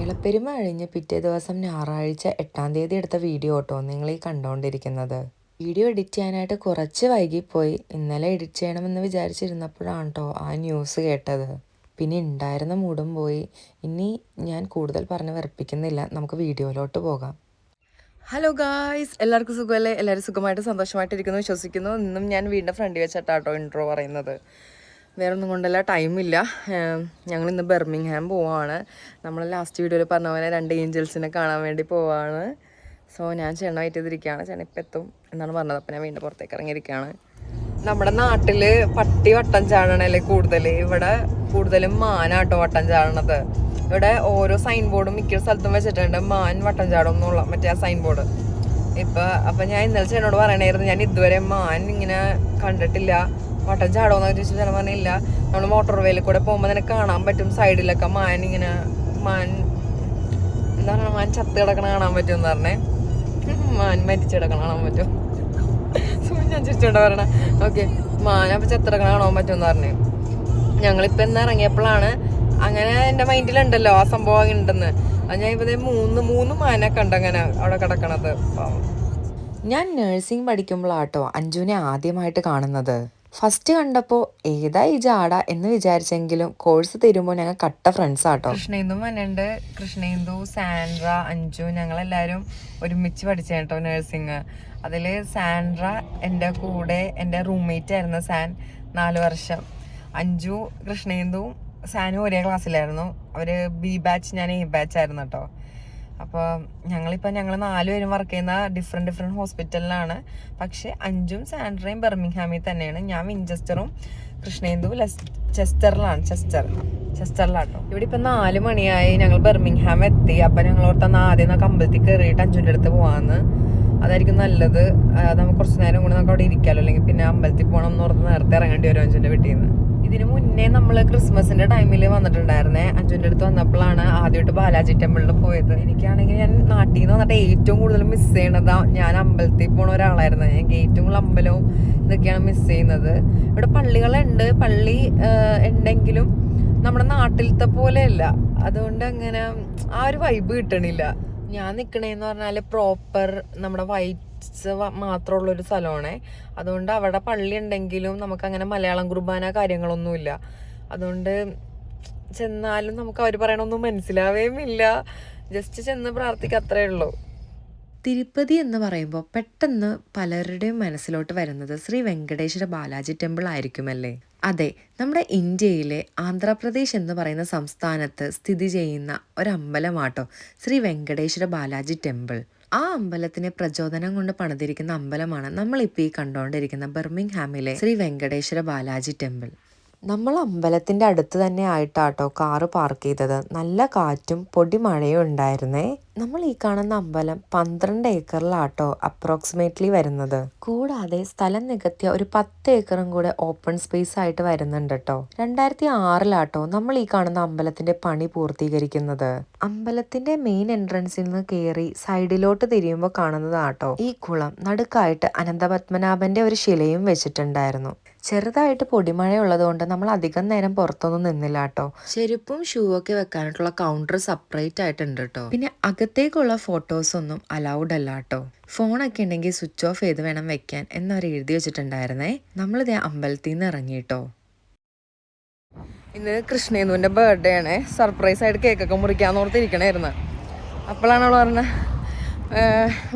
കേരളപ്പെരുമ കഴിഞ്ഞ് പിറ്റേ ദിവസം ഞായറാഴ്ച 8-ാം തീയതി എടുത്ത വീഡിയോ കേട്ടോ നിങ്ങൾ ഈ കണ്ടുകൊണ്ടിരിക്കുന്നത്. വീഡിയോ എഡിറ്റ് ചെയ്യാനായിട്ട് കുറച്ച് വൈകിപ്പോയി. ഇന്നലെ എഡിറ്റ് ചെയ്യണമെന്ന് വിചാരിച്ചിരുന്നപ്പോഴാണ് കേട്ടോ ആ ന്യൂസ് കേട്ടത്. പിന്നെ ഉണ്ടായിരുന്ന മൂടും പോയി. ഇനി ഞാൻ കൂടുതൽ പറഞ്ഞ് വെറുപ്പിക്കുന്നില്ല, നമുക്ക് വീഡിയോയിലോട്ട് പോകാം. ഹലോ ഗായ്സ്, എല്ലാവർക്കും സുഖമല്ലേ? എല്ലാവരും സുഖമായിട്ട് സന്തോഷമായിട്ടിരിക്കുന്നു വിശ്വസിക്കുന്നു. ഇന്നും ഞാൻ വീടിൻ്റെ ഫ്രണ്ടിൽ വെച്ചിട്ടാട്ടോ ഇൻട്രോ പറയുന്നത്. വേറെ ഒന്നും കൊണ്ടല്ല, ടൈമില്ല. ഞങ്ങളിന്ന് ബർമിംഗ്ഹാം പോവാണ്. നമ്മൾ ലാസ്റ്റ് വീഡിയോയിൽ പറഞ്ഞ പോലെ 2 ഏഞ്ചൽസിനെ കാണാൻ വേണ്ടി പോവാണ്. സോ ഞാൻ ചേട്ടൻ വെയിറ്റ് ചെയ്തിരിക്കുകയാണ്. ചേട്ടൻ ഇപ്പം എത്തും എന്നാണ് പറഞ്ഞത്. അപ്പം ഞാൻ വീണ്ടും പുറത്തേക്ക് ഇറങ്ങിയിരിക്കുകയാണ്. നമ്മുടെ നാട്ടിൽ പട്ടി വട്ടം ചാടണല്ലേ കൂടുതൽ, ഇവിടെ കൂടുതലും മാനാട്ടോ വട്ടം ചാടണത്. ഇവിടെ ഓരോ സൈൻ ബോർഡും മിക്ക സ്ഥലത്തും വെച്ചിട്ടുണ്ട്, മാൻ വട്ടം ചാടും എന്നുള്ള മറ്റേ ആ സൈൻ ബോർഡ്. അപ്പം ഞാൻ ഇന്നലെ ചേട്ടനോട് പറയണായിരുന്നു, ഞാൻ ഇതുവരെ മാൻ ഇങ്ങനെ കണ്ടിട്ടില്ല, വട്ടം ചാടുമെന്നൊക്കെ ചോദിച്ചു. ചേട്ടൻ പറഞ്ഞില്ല, നമ്മൾ മോട്ടോർ വേയിൽ കൂടെ പോകുമ്പോൾ തന്നെ കാണാൻ പറ്റും സൈഡിലൊക്കെ മാൻ ഇങ്ങനെ എന്താ പറയുക, മാൻ ചത്ത് കിടക്കണ കാണാൻ പറ്റും എന്ന് പറഞ്ഞേ. മാൻ മരിച്ചു കിടക്കണ കാണാൻ പറ്റും. സോ ഞാൻ ചിരിച്ചോണ്ടാ പറയണ. ഓക്കെ, മാൻ അപ്പം ചത്ത് കിടക്കണ കാണാൻ പറ്റും എന്ന് പറഞ്ഞു. ഞങ്ങളിപ്പോൾ ഇന്ന് ഇറങ്ങിയപ്പോഴാണ് അങ്ങനെ എൻ്റെ മൈൻഡിലുണ്ടല്ലോ ആ സംഭവം ഉണ്ടെന്ന്. അത് ഞാൻ ഇപ്പോൾ മൂന്ന് മാനൊക്കെ ഉണ്ട് അങ്ങനെ അവിടെ കിടക്കണത്. ഞാൻ നഴ്സിംഗ് പഠിക്കുമ്പോഴാട്ടോ അഞ്ജുവിനെ ആദ്യമായിട്ട് കാണുന്നത്. ഫസ്റ്റ് കണ്ടപ്പോൾ ഏതാ ഈ ജാട എന്ന് വിചാരിച്ചെങ്കിലും കോഴ്സ് തരുമ്പോൾ ഞങ്ങൾ കട്ട ഫ്രണ്ട്സ് ആട്ടോ. കൃഷ്ണേന്ദു മനുണ്ട്, കൃഷ്ണേന്ദു, സാൻഡ്ര, അഞ്ജു, ഞങ്ങളെല്ലാവരും ഒരുമിച്ച് പഠിച്ച കേട്ടോ നഴ്സിംഗ്. അതിൽ സാൻഡ്ര എൻ്റെ കൂടെ എൻ്റെ റൂംമേറ്റ് ആയിരുന്നു. സാൻ 4 വർഷം. അഞ്ജു, കൃഷ്ണേന്ദു, സാനും ഒരേ ക്ലാസ്സിലായിരുന്നു. അവർ ബി ബാച്ച്, ഞാൻ എ ബാച്ച് ആയിരുന്നു കേട്ടോ. അപ്പോൾ ഞങ്ങൾ 4 പേരും വർക്ക് ചെയ്യുന്ന ഡിഫറെൻറ്റ് ഹോസ്പിറ്റലിലാണ്. പക്ഷേ അഞ്ജും സാൻഡ്രയും ബർമിംഗ്ഹാമിൽ തന്നെയാണ്. ഞാൻ വിഞ്ചസ്റ്ററും കൃഷ്ണേന്ദു ചെസ്റ്ററിലാട്ടോ. ഇവിടെ ഇപ്പം 4 മണിയായി, ഞങ്ങൾ ബർമിംഗ്ഹാം എത്തി. അപ്പം ഞങ്ങൾ ഓർത്താൽ ആദ്യം നമുക്ക് അമ്പലത്തിൽ കയറിയിട്ട് അഞ്ജുൻ്റെ അടുത്ത് പോകാമെന്ന്. അതായിരിക്കും നല്ലത്. നമുക്ക് കുറച്ച് നേരം കൂടെ നമുക്ക് അവിടെ ഇരിക്കാമല്ലോ, അല്ലെങ്കിൽ പിന്നെ അമ്പലത്തിൽ പോകണം എന്ന് ഓർത്ത് നേരത്തെ ഇറങ്ങേണ്ടി വരും അഞ്ജുൻ്റെ വീട്ടിൽ നിന്ന്. ഇതിനു മുന്നേ നമ്മൾ ക്രിസ്മസിന്റെ ടൈമിൽ വന്നിട്ടുണ്ടായിരുന്നേ. അഞ്ജുൻ്റെ അടുത്ത് വന്നപ്പോഴാണ് ആദ്യമായിട്ട് ബാലാജി ടെമ്പിളിൽ പോയത്. എനിക്കാണെങ്കിൽ ഞാൻ നാട്ടിൽ നിന്ന് വന്നിട്ട് ഏറ്റവും കൂടുതൽ മിസ് ചെയ്യണത് ഞാൻ അമ്പലത്തിൽ പോണ ഒരാളായിരുന്നു. ഞാൻ ഏറ്റവും കൂടുതൽ അമ്പലവും ഇതൊക്കെയാണ് മിസ് ചെയ്യുന്നത്. ഇവിടെ പള്ളികളുണ്ട്, പള്ളി ഉണ്ടെങ്കിലും നമ്മുടെ നാട്ടിലത്തെ പോലെയല്ല. അതുകൊണ്ട് അങ്ങനെ ആ ഒരു വൈബ് കിട്ടണില്ല. ഞാൻ നിൽക്കണേന്ന് പറഞ്ഞാൽ പ്രോപ്പർ നമ്മുടെ വൈറ്റ്സ് മാത്രമുള്ളൊരു സ്ഥലമാണേ. അതുകൊണ്ട് അവിടെ പള്ളി ഉണ്ടെങ്കിലും നമുക്കങ്ങനെ മലയാളം കുർബാന കാര്യങ്ങളൊന്നുമില്ല. അതുകൊണ്ട് ചെന്നാലും നമുക്ക് അവർ പറയണൊന്നും മനസ്സിലാവേമില്ല. ജസ്റ്റ് ചെന്ന് പ്രാർത്ഥിക്കുക, അത്രേ ഉള്ളൂ. തിരുപ്പതി എന്ന് പറയുമ്പോൾ പെട്ടെന്ന് പലരുടെയും മനസ്സിലോട്ട് വരുന്നത് ശ്രീ വെങ്കടേശ്വര ബാലാജി ടെമ്പിൾ ആയിരിക്കുമല്ലേ? അതെ, നമ്മുടെ ഇന്ത്യയിലെ ആന്ധ്രാപ്രദേശ് എന്ന് പറയുന്ന സംസ്ഥാനത്ത് സ്ഥിതി ചെയ്യുന്ന ഒരമ്പലമാട്ടോ ശ്രീ വെങ്കടേശ്വര ബാലാജി ടെമ്പിൾ. ആ അമ്പലത്തിന് പ്രചോദനം കൊണ്ട് പണിതിരിക്കുന്ന അമ്പലമാണ് നമ്മളിപ്പോൾ ഈ കണ്ടുകൊണ്ടിരിക്കുന്ന ബർമിംഗ്ഹാമിലെ ശ്രീ വെങ്കടേശ്വര ബാലാജി ടെമ്പിൾ. നമ്മൾ അമ്പലത്തിൻ്റെ അടുത്ത് തന്നെ ആയിട്ടാട്ടോ കാറ് പാർക്ക് ചെയ്തത്. നല്ല കാറ്റും പൊടിമഴയും ഉണ്ടായിരുന്നേ. നമ്മൾ ഈ കാണുന്ന അമ്പലം 12 ഏക്കറിലാട്ടോ അപ്രോക്സിമേറ്റ്ലി വരുന്നത്. കൂടാതെ സ്ഥലം നികത്തിയ ഒരു 10 ഏക്കറും കൂടെ ഓപ്പൺ സ്പേസ് ആയിട്ട് വരുന്നുണ്ട് കേട്ടോ. 2006 നമ്മൾ ഈ കാണുന്ന അമ്പലത്തിന്റെ പണി പൂർത്തീകരിക്കുന്നത്. അമ്പലത്തിന്റെ മെയിൻ എൻട്രൻസിൽ നിന്ന് കയറി സൈഡിലോട്ട് തിരിയുമ്പോൾ കാണുന്നതാട്ടോ ഈ കുളം. നടുക്കായിട്ട് അനന്തപത്മനാഭന്റെ ഒരു ശിലയും വെച്ചിട്ടുണ്ടായിരുന്നു. ചെറുതായിട്ട് പൊടിമഴ ഉള്ളതുകൊണ്ട് നമ്മൾ അധികം നേരം പുറത്തൊന്നും നിന്നില്ല കേട്ടോ. ചെരുപ്പും ഷൂ ഒക്കെ വെക്കാനായിട്ടുള്ള കൗണ്ടർ സെപ്പറേറ്റ് ആയിട്ടുണ്ട് കേട്ടോ. പിന്നെ അകത്തേക്കുള്ള ഫോട്ടോസ് ഒന്നും അലൗഡ് അല്ല കേട്ടോ. ഫോണൊക്കെ ഉണ്ടെങ്കിൽ സ്വിച്ച് ഓഫ് ചെയ്ത് വേണം വെക്കാൻ എന്നവർ എഴുതി വെച്ചിട്ടുണ്ടായിരുന്നേ. നമ്മളിതേ അമ്പലത്തിൽ നിന്ന് ഇറങ്ങിട്ടോ. ഇന്ന് കൃഷ്ണേന്ദുവിന്റെ ബർത്ത്ഡേ ആണ്. സർപ്രൈസ് ആയിട്ട് കേക്കൊക്കെ മുറിക്കാന്ന് ഓർത്തിരിക്കണായിരുന്നു. അപ്പോഴാണ് അവൾ പറഞ്ഞ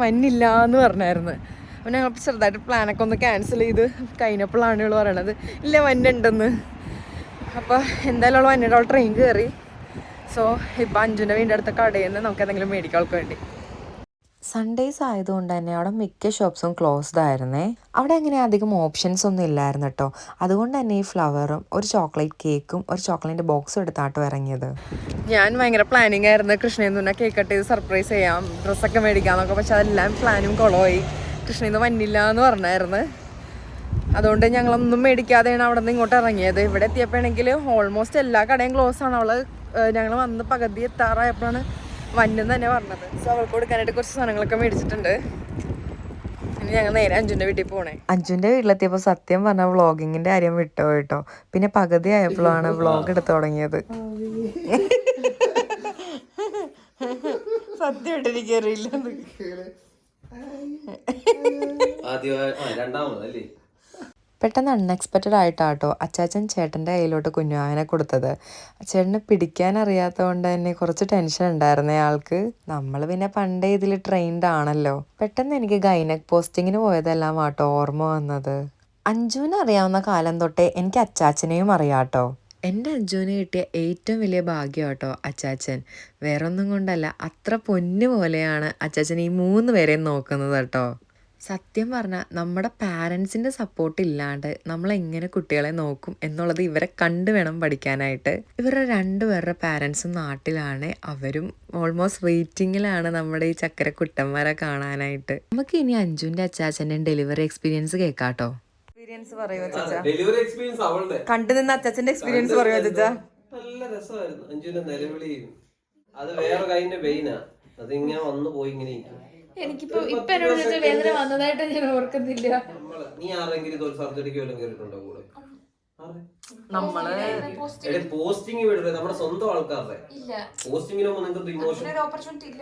വന്നില്ല എന്ന് പറഞ്ഞായിരുന്നു. അപ്പോൾ ഞങ്ങൾ ചെറുതായിട്ട് പ്ലാനൊക്കെ ഒന്ന് ക്യാൻസൽ ചെയ്ത് കഴിഞ്ഞപ്പോഴാണ് ഇവൾ പറയണത് ഇല്ല വന്നുണ്ടെന്ന്. അപ്പോൾ എന്തായാലും അവൾ വന്നിട്ട് അവൾ ട്രെയിൻ കയറി. സോ ഇപ്പം അഞ്ജുൻ്റെ വീടിൻ്റെ അടുത്ത കടയിൽ നിന്ന് നമുക്ക് എന്തെങ്കിലും മേടിക്കാം അവൾക്ക് വേണ്ടി. സൺഡേസ് ആയതുകൊണ്ട് തന്നെ അവിടെ മിക്ക ഷോപ്സും ക്ലോസ്ഡ് ആയിരുന്നേ. അവിടെ അങ്ങനെ അധികം ഓപ്ഷൻസ് ഒന്നും ഇല്ലായിരുന്നു കേട്ടോ. അതുകൊണ്ട് തന്നെ ഈ ഫ്ലവറും ഒരു ചോക്ലേറ്റ് കേക്കും ഒരു ചോക്ലേറ്റ് ബോക്സും എടുത്താട്ടോ ഇറങ്ങിയത്. ഞാൻ ഭയങ്കര പ്ലാനിങ് ആയിരുന്നു, കൃഷ്ണേന്ദുവിനെ കേക്ക് കട്ട് ചെയ്ത് സർപ്രൈസ് ചെയ്യാം, ഡ്രസ്സൊക്കെ മേടിക്കാമെന്നൊക്കെ. പക്ഷെ അതെല്ലാം പ്ലാനും കുളമായി. കൃഷ്ണേന്ദു വന്നില്ല എന്ന് പറഞ്ഞായിരുന്നു. അതുകൊണ്ട് ഞങ്ങളൊന്നും മേടിക്കാതെയാണ് അവിടെ നിന്ന് ഇങ്ങോട്ട് ഇറങ്ങിയത്. ഇവിടെ എത്തിയപ്പോഴാണെങ്കിൽ ഓൾമോസ്റ്റ് എല്ലാ കടയും ക്ലോസ് ആണ്. ഞങ്ങൾ വന്ന് പകുതി എത്താറായപ്പോഴാണ് വന്നെന്ന് തന്നെ പറഞ്ഞത്. സോ അവൾക്ക് കൊടുക്കാനായിട്ട് കുറച്ച് സാധനങ്ങളൊക്കെ മേടിച്ചിട്ടുണ്ട്. ഇനി ഞങ്ങൾ നേരെ അഞ്ജുൻ്റെ വീട്ടിൽ പോണേ. അഞ്ജുൻ്റെ വീട്ടിലെത്തിയപ്പോൾ സത്യം പറഞ്ഞ വ്ളോഗിങ്ങിൻ്റെ കാര്യം വിട്ടോ കേട്ടോ. പിന്നെ പകുതി ആയപ്പോഴാണ് വ്ളോഗ് എടുത്ത് തുടങ്ങിയത്. സത്യമായിട്ട് എനിക്ക് അറിയില്ല. പെട്ടെന്ന് അൺഎക്സ്പെക്റ്റഡ് ആയിട്ടാട്ടോ അച്ചാച്ചൻ ചേട്ടൻ്റെ കയ്യിലോട്ട് കുഞ്ഞുവാവനെ കൊടുത്തത്. ചേട്ടന് പിടിക്കാൻ അറിയാത്തത് കൊണ്ട് തന്നെ കുറച്ച് ടെൻഷൻ ഉണ്ടായിരുന്നേ ആൾക്ക്. നമ്മൾ പിന്നെ പണ്ടേ ഇതിൽ ട്രെയിൻഡ് ആണല്ലോ. പെട്ടെന്ന് എനിക്ക് ഗൈനക് പോസ്റ്റിങ്ങിന് പോയതെല്ലാം ആട്ടോ ഓർമ്മ വന്നത്. അഞ്ജുവിനെ അറിയാവുന്ന കാലം തൊട്ടേ എനിക്ക് അച്ചാച്ചനെയും അറിയാട്ടോ. എൻ്റെ അഞ്ജുവിന് കിട്ടിയ ഏറ്റവും വലിയ ഭാഗ്യം കേട്ടോ അച്ചാച്ചൻ. വേറൊന്നും കൊണ്ടല്ല, അത്ര പൊന്നു പോലെയാണ് അച്ചാച്ചൻ ഈ 3 പേരെയും നോക്കുന്നത് കേട്ടോ. സത്യം പറഞ്ഞാൽ നമ്മുടെ പാരൻസിൻ്റെ സപ്പോർട്ട് ഇല്ലാണ്ട് നമ്മളെങ്ങനെ കുട്ടികളെ നോക്കും എന്നുള്ളത് ഇവരെ കണ്ടു വേണം പഠിക്കാനായിട്ട്. ഇവരുടെ 2 പേരുടെ പാരൻസും നാട്ടിലാണ്. അവരും ഓൾമോസ്റ്റ് വെയിറ്റിങ്ങിലാണ് നമ്മുടെ ഈ ചക്കര കുട്ടന്മാരെ കാണാനായിട്ട്. നമുക്ക് ഇനി അഞ്ജുവിൻ്റെ അച്ചാച്ചൻ്റെയും ഡെലിവറി എക്സ്പീരിയൻസ് കേൾക്കാട്ടോ. ഡെലിവറി എക്സ്പീരിയൻസ് അവളുടെ കണ്ടു നിന്ന് അച്ചാച്ചന്റെ എക്സ്പീരിയൻസ് പറയുമോ ചച്ചാ? നല്ല രസമായിരുന്നു. അഞ്ജുവിന്റെ നിലവിളിയും അത് വേറെ കൈന്റെ പെയിനാ. അതിങ്ങനെ വന്നു പോയി ഇങ്ങനെ എനിക്കിപ്പോ എന്നോട് വേദന വന്നതായിട്ട് ഞാൻ ഓർക്കുന്നില്ല. നീ ആരെങ്കിലും ഇതൊരു സർജറിക്ക് വല്ലതും കേട്ടിട്ടുണ്ടോ കൂടെ? പോസ്റ്റിംഗ് വിടരുത്, നമ്മുടെ സ്വന്തം ആൾക്കാരുടെ പോസ്റ്റിങ്ങിന് പോകുമ്പോ നിങ്ങൾക്ക് ഇമോഷൻ.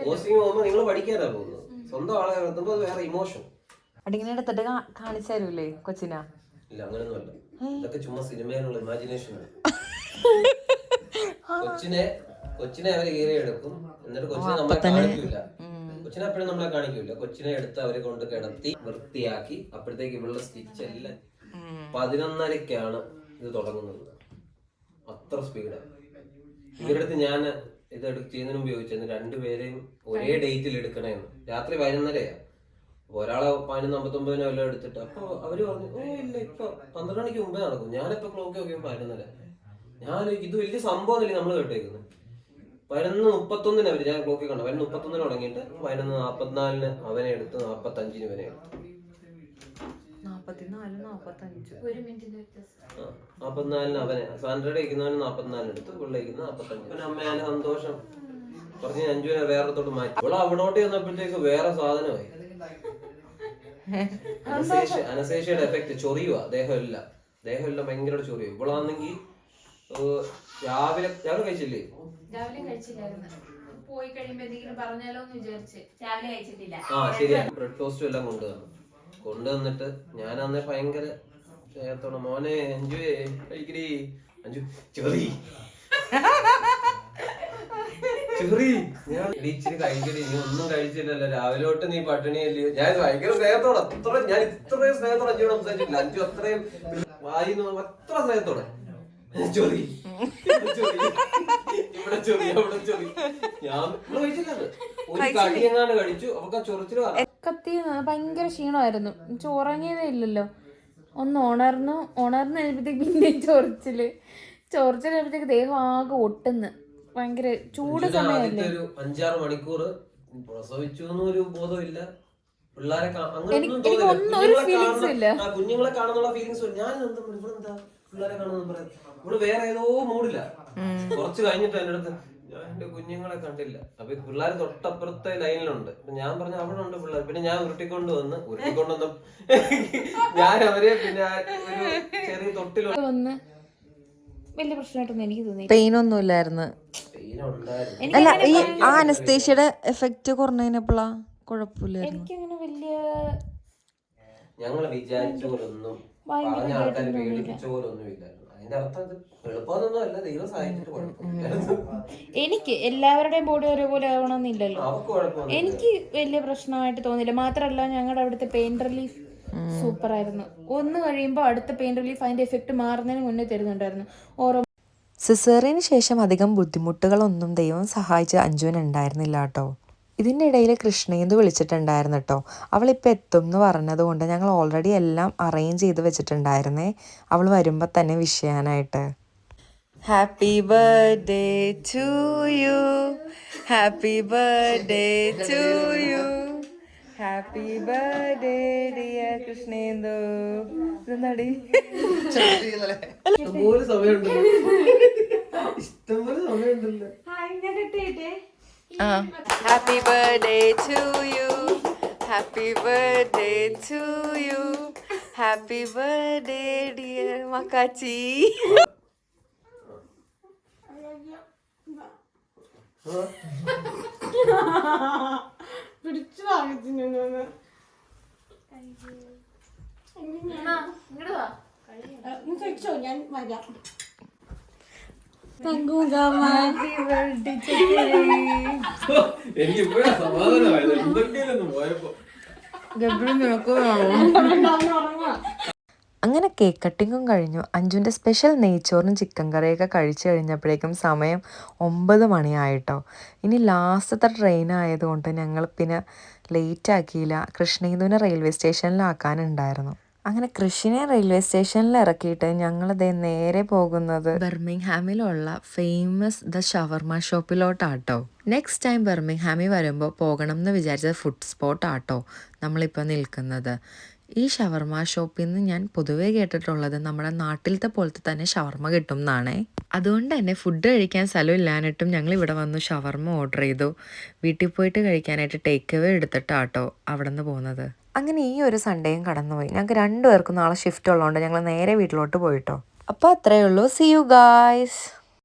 പോസ്റ്റിംഗ് പോകുമ്പോ നിങ്ങൾ പഠിക്കാനാ പോകുന്നത്. സ്വന്തം ആളെ എത്തുമ്പോ വേറെ ഇമോഷൻ. അടിങ്ങനെ എടുത്തിട്ട് കാണിച്ചു തരൂലേ കൊച്ചിനാ? ഇല്ല, അങ്ങനെയൊന്നുമല്ല. ഇതൊക്കെ ചുമ്മാ സിനിമയിലുള്ള ഇമാജിനേഷൻ ആണ്. കൊച്ചിനെ അവര് കയറി എടുക്കും, എന്നിട്ട് കൊച്ചിനെ നമ്മളെ കാണിക്കൂല. കൊച്ചിനെ അപ്പോഴും നമ്മളെ കാണിക്കൂല. കൊച്ചിനെ എടുത്ത് അവരെ കൊണ്ട് കിടത്തി വൃത്തിയാക്കി അപ്പോഴത്തേക്ക് ഇവളുടെ സ്റ്റിച്ച് എല്ലാം 11:30ക്കാണ് ഇത് തുടങ്ങുന്നത്. അത്ര സ്പീഡാണ്. ഇവരുടെ അടുത്ത് ഞാൻ ഇത് ചെയ്യുന്നതിന് മുമ്പ് ചോദിച്ചു 2 പേരെയും ഒരേ ഡേറ്റിൽ എടുക്കണേന്ന്. രാത്രി 11:30. ഒരാളെ 11:59 വല്ലതും എടുത്തിട്ട് അപ്പൊ അവര് പറഞ്ഞു ഇല്ല, ഇപ്പൊ 12 മണിക്ക് മുമ്പേ നടക്കും. ഞാനിപ്പോ ക്ലോക്ക് നോക്കിയപ്പോ 11:30. ഞാൻ ഇത് വലിയ സംഭവമല്ലേ നമ്മള് കേട്ടേക്കുന്നത്. 11:31 അവര്, ഞാൻ ക്ലോക്കിൽ കണ്ടു 11:31 തുടങ്ങിയിട്ട് 11:44 അവനെ എടുത്ത് 45 ഇവനെ എടുത്തു. 44 അവനെ സാൻഡ്രയുടെ ഇരിക്കുന്നവന് 44 എടുത്ത്, പിള്ളേക്കുന്ന 45. പിന്നെ അമ്മയാലും സന്തോഷം പറഞ്ഞ് അഞ്ജുവിനെ വേറെത്തോട്ട് മാറ്റി. ഇവിടെ അവിടോട്ട് ചെന്നപ്പോഴത്തേക്ക് വേറെ സാധനമായി. അനസേഷ്യയുടെ എഫക്ട്. ചൊറിയുക ദേഹമെല്ലാം ഭയങ്കര ചൊറിയും. ഇവളാണെങ്കിൽ രാവിലെ കഴിച്ചില്ലേ? പോയി കഴിയുമ്പോ എന്തെങ്കിലും പറഞ്ഞാലോ എന്ന് വിചാരിച്ച് രാവിലെ കഴിച്ചിട്ടില്ല. ശരിയാ. ബ്രെഡ് ടോസ്റ്റും എല്ലാം കൊണ്ടുവന്നിട്ട് ഞാൻ അന്നേ ഭയങ്കര സ്നേഹത്തോടെ മോനെ അഞ്ജുവേ കഴിക്കടി, അഞ്ജു ചെറി ഞാൻ ഇച്ചിരി കഴിക്കടി, നീ ഒന്നും കഴിച്ചില്ലല്ലോ, രാവിലെ തൊട്ട് നീ പട്ടിണിയല്ലേ. ഞാൻ ഭയങ്കര സ്നേഹത്തോടെ, ഞാൻ ഇത്രയും സ്നേഹത്തോടെ അഞ്ജുവിടെ സംസാരിച്ചിട്ടില്ല. അഞ്ജു അത്രയും വായിന്ന് അത്ര സ്നേഹത്തോടെ ചൊറി ഇവിടെ ചൊറി അവിടെ ചൊറി. ഞാൻ കഴിച്ചില്ലത് ഒരു കടിയെങ്ങാണ്ട് കഴിച്ചു. അവർക്ക് ആ ചൊറിച്ചില് ഭയങ്കര ക്ഷീണമായിരുന്നു. ഉറങ്ങിയതേ ഇല്ലല്ലോ. ഒന്ന് ഉണർന്നു കഴിയുമ്പോഴത്തേക്ക് പിന്നെയും ചൊറിച്ചിലായപ്പോഴത്തേക്ക് ദേഹം ആകെ ഒട്ടുന്ന്. ഭയങ്കര ചൂട് സമയമല്ലേ. ഒരു 5-6 മണിക്കൂർ പ്രസവിച്ചു ഒരു ബോധമില്ല. പിള്ളേരെ കുഞ്ഞുങ്ങളെ കാണുന്നുള്ള ഫീലിങ്സ്. ഞാൻ എന്താ പിള്ളേരെ കാണുന്ന പറയാം. ഇവിടെ വേറെ ഏതോ മൂടില്ല. കുറച്ച് കഴിഞ്ഞിട്ട് എന്റെ അടുത്ത് ഞാൻ എന്റെ കുഞ്ഞുങ്ങളെ കണ്ടില്ല. അപ്പൊ പിള്ളേർ തൊട്ടപ്പുറത്തെ ലൈനിലുണ്ട്. ഞാൻ പറഞ്ഞു അവിടെ ഉണ്ട് പിള്ളേർ. പിന്നെ ഞാൻ ഉരുട്ടിക്കൊണ്ടുവന്ന് ഞാൻ അവരെ പിന്നെ ഒരു ചെറിയ തൊട്ടിൽ വലിയ പ്രശ്നമായിട്ടൊന്നും എനിക്ക് തോന്നി. പെയിൻ ഒന്നും ഇല്ലായിരുന്നു. അല്ല, ഈ അനസ്തേഷ്യയുടെ എഫക്ട് കുറഞ്ഞപ്പോഴാ കുഴപ്പമില്ലായിരുന്നു. എനിക്കങ്ങനെ വലിയ ഞങ്ങള് വിചാരിച്ച പോലൊന്നും പറഞ്ഞ ആൾക്കാരെ പേടിപ്പിച്ച പോലൊന്നും ഇല്ലായിരുന്നു. അതിന്റെ അർത്ഥം എളുപ്പമൊന്നും അല്ല, ദൈവം സഹായിച്ചിട്ട് കുഴപ്പമില്ല. എനിക്ക് എല്ലാവരുടെയും ബോഡി ഒരേപോലെ ആവണമെന്നില്ലല്ലോ. എനിക്ക് വലിയ പ്രശ്നമായിട്ട് തോന്നില്ല. മാത്രമല്ല ഞങ്ങളുടെ അവിടുത്തെ പെയിൻ റിലീഫ് സൂപ്പർ ആയിരുന്നു. ഒന്ന് കഴിയുമ്പോൾ അടുത്ത പെയിൻ റിലീഫ് അതിന്റെ എഫക്ട് മാറുന്നതിന് മുന്നേ തരുന്നുണ്ടായിരുന്നു. സിസേറിയന് ശേഷം അധികം ബുദ്ധിമുട്ടുകളൊന്നും ദൈവം സഹായിച്ച് അഞ്ജുവിന് ഉണ്ടായിരുന്നില്ല കേട്ടോ. ഇതിൻ്റെ ഇടയിൽ കൃഷ്ണേന്ദു വിളിച്ചിട്ടുണ്ടായിരുന്നു കേട്ടോ. അവളിപ്പോൾ എത്തും എന്ന് പറഞ്ഞത് കൊണ്ട് ഞങ്ങൾ ഓൾറെഡി എല്ലാം അറേഞ്ച് ചെയ്ത് വെച്ചിട്ടുണ്ടായിരുന്നേ, അവൾ വരുമ്പോൾ തന്നെ വിഷ് ചെയ്യാനായിട്ട്. Happy birthday to you, happy birthday to you, happy birthday dear Krishnendu. ഇതെന്നാടി ഇഷ്ടംപോലെ സമയമുണ്ടല്ലോ. Happy birthday to you, happy birthday to you, happy birthday dear മക്കാച്ചി. പിടിച്ചു വാങ്ങിച്ചു കഴിച്ചോ, ഞാൻ വരാം. എനിക്ക് ഇപ്പോഴാ സമാധാനമായത്. എന്തൊക്കെയായിരുന്നു പോയപ്പോ. അങ്ങനെ കേക്ക് കട്ടിങ്ങും കഴിഞ്ഞു. അഞ്ജുവിൻ്റെ സ്പെഷ്യൽ നെയ്ച്ചോറും ചിക്കൻ കറിയൊക്കെ കഴിച്ചു കഴിഞ്ഞപ്പോഴേക്കും സമയം 9 മണിയായിട്ടോ. ഇനി ലാസ്റ്റത്തെ ട്രെയിൻ ആയതുകൊണ്ട് ഞങ്ങൾ പിന്നെ ലേറ്റ് ആക്കിയില്ല. കൃഷ്ണേന്ദുവിനെ റെയിൽവേ സ്റ്റേഷനിലാക്കാനുണ്ടായിരുന്നു. അങ്ങനെ കൃഷിനെ റെയിൽവേ സ്റ്റേഷനിൽ ഇറക്കിയിട്ട് ഞങ്ങളിതേ നേരെ പോകുന്നത് ബർമിംഗ്ഹാമിലുള്ള ഫേമസ് ദ ഷവർമ ഷോപ്പിലോട്ടാട്ടോ. നെക്സ്റ്റ് ടൈം ബർമിംഗ്ഹാമിൽ വരുമ്പോൾ പോകണം എന്ന് വിചാരിച്ച ഫുഡ് സ്പോട്ട് ആട്ടോ നമ്മളിപ്പോൾ നിൽക്കുന്നത്. ഈ ഷവർമ ഷോപ്പിൽ നിന്ന് ഞാൻ പൊതുവേ കേട്ടിട്ടുള്ളത് നമ്മുടെ നാട്ടിലത്തെ പോലത്തെ തന്നെ ഷവർമ കിട്ടും എന്നാണേ. അതുകൊണ്ട് തന്നെ ഫുഡ് കഴിക്കാൻ സ്ഥലം ഇല്ലാഞ്ഞിട്ടും ഞങ്ങൾ ഇവിടെ വന്നു ഷവർമ ഓർഡർ ചെയ്തു. വീട്ടിൽ പോയിട്ട് കഴിക്കാനായിട്ട് ടേക്ക് അവേ എടുത്തിട്ടാട്ടോ അവിടെ നിന്ന് പോകുന്നത്. അങ്ങനെ ഈ ഒരു സൺഡേയും കടന്നുപോയി. ഞങ്ങൾക്ക് 2 പേർക്കും നാളെ ഷിഫ്റ്റ് ഉള്ളതുകൊണ്ട് ഞങ്ങൾ നേരെ വീട്ടിലോട്ട് പോയിട്ടോ. അപ്പോൾ അത്രയേ ഉള്ളൂ. See you guys.